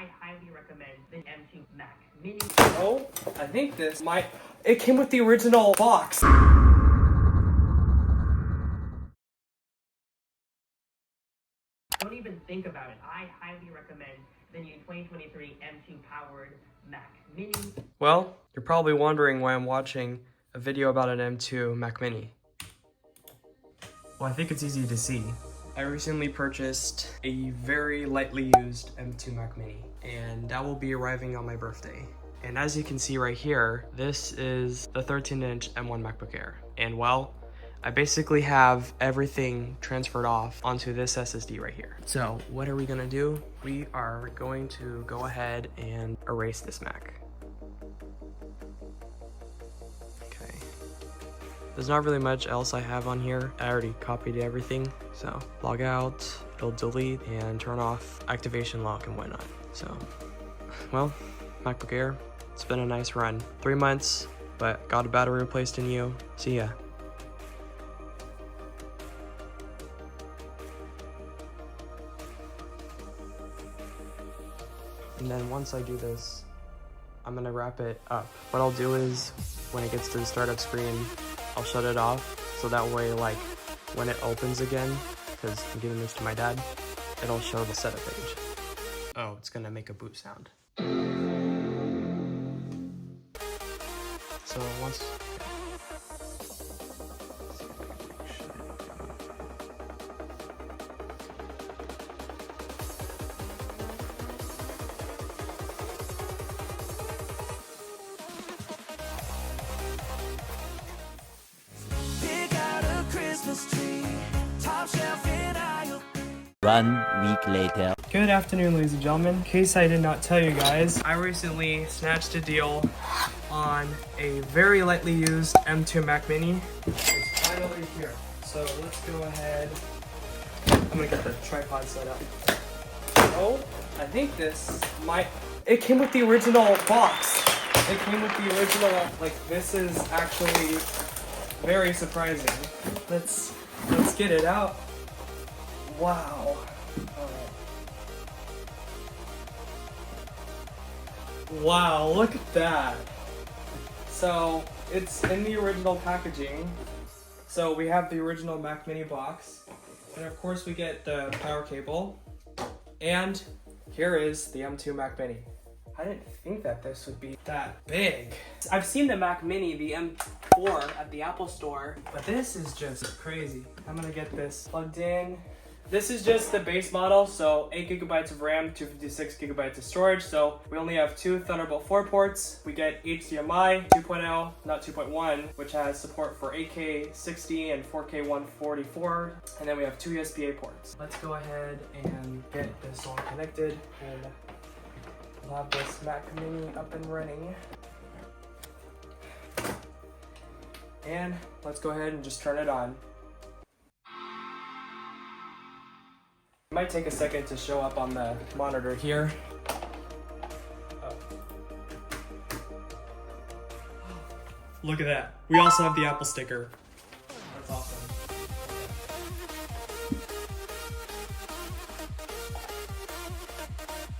I highly recommend the M2 Mac Mini. Oh, I think this might... It came with the original box. Don't even think about it. I highly recommend the new 2023 M2 powered Mac Mini. Well, you're probably wondering why I'm watching a video about an M2 Mac Mini. Well, I think it's easy to see. I recently purchased a very lightly used M2 Mac Mini, and that will be arriving on my birthday. And as you can see right here, this is the 13-inch M1 MacBook Air. And well, I basically have everything transferred off onto this SSD right here. So what are we gonna do? We are going to go ahead and erase this Mac. Okay. There's not really much else I have on here. I already copied everything. So log out, it'll delete and turn off activation lock and whatnot. So, well, MacBook Air, it's been a nice run. 3 months, but got a battery replaced in you. See ya. And then once I do this, I'm gonna wrap it up. What I'll do is, when it gets to the startup screen, I'll shut it off, so that way, like, when it opens again, because I'm giving this to my dad, it'll show the setup page. Oh, it's gonna make a boot sound. So once... One week later. Good afternoon, ladies and gentlemen. In case I did not tell you guys, I recently snatched a deal on a very lightly used M2 Mac Mini. It's finally here. So let's go ahead. I'm gonna get the tripod set up. Oh, I think this might... It came with the original box. It came with the original, like, this is actually very surprising. Let's get it out. Wow. Wow, look at that. So it's in the original packaging. So we have the original Mac Mini box. And of course we get the power cable. And here is the M2 Mac Mini. I didn't think that this would be that big. I've seen the Mac Mini, the M4 at the Apple Store, but this is just crazy. I'm gonna get this plugged in. This is just the base model, so 8 gigabytes of RAM, 256 gigabytes of storage. So we only have 2 Thunderbolt 4 ports. We get HDMI 2.0, not 2.1, which has support for 8K 60 and 4K 144. And then we have 2 USB-A ports. Let's go ahead and get this all connected, and we'll have this Mac Mini up and running. And let's go ahead and just turn it on. It might take a second to show up on the monitor here. Oh. Look at that. We also have the Apple sticker. That's awesome.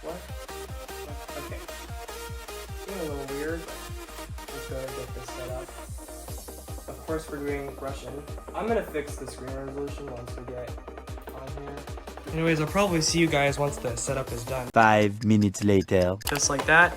What? Okay. Being a little weird. Let's go ahead and get this set up. Of course we're doing Russian. I'm gonna fix the screen resolution once we get on here. Anyways, I'll probably see you guys once the setup is done. 5 minutes later. Just like that,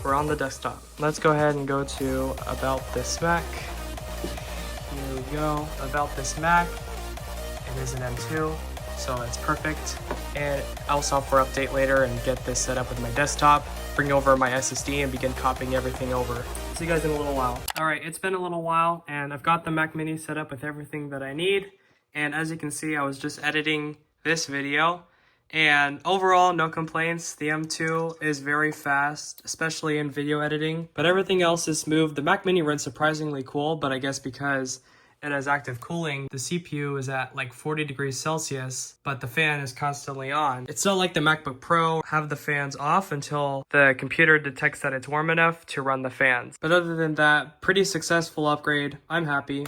we're on the desktop. Let's go ahead and go to About This Mac. Here we go, About This Mac. It is an M2, so it's perfect. And I'll software update later and get this set up with my desktop, bring over my SSD and begin copying everything over. See you guys in a little while. All right, it's been a little while and I've got the Mac Mini set up with everything that I need. And as you can see, I was just editing this video, and overall, no complaints. The M2 is very fast, especially in video editing, but everything else is smooth. The Mac Mini runs surprisingly cool, but I guess because it has active cooling, the CPU is at like 40 degrees Celsius, but the fan is constantly on. It's not like the MacBook Pro have the fans off until the computer detects that it's warm enough to run the fans. But other than that, pretty successful upgrade. I'm happy.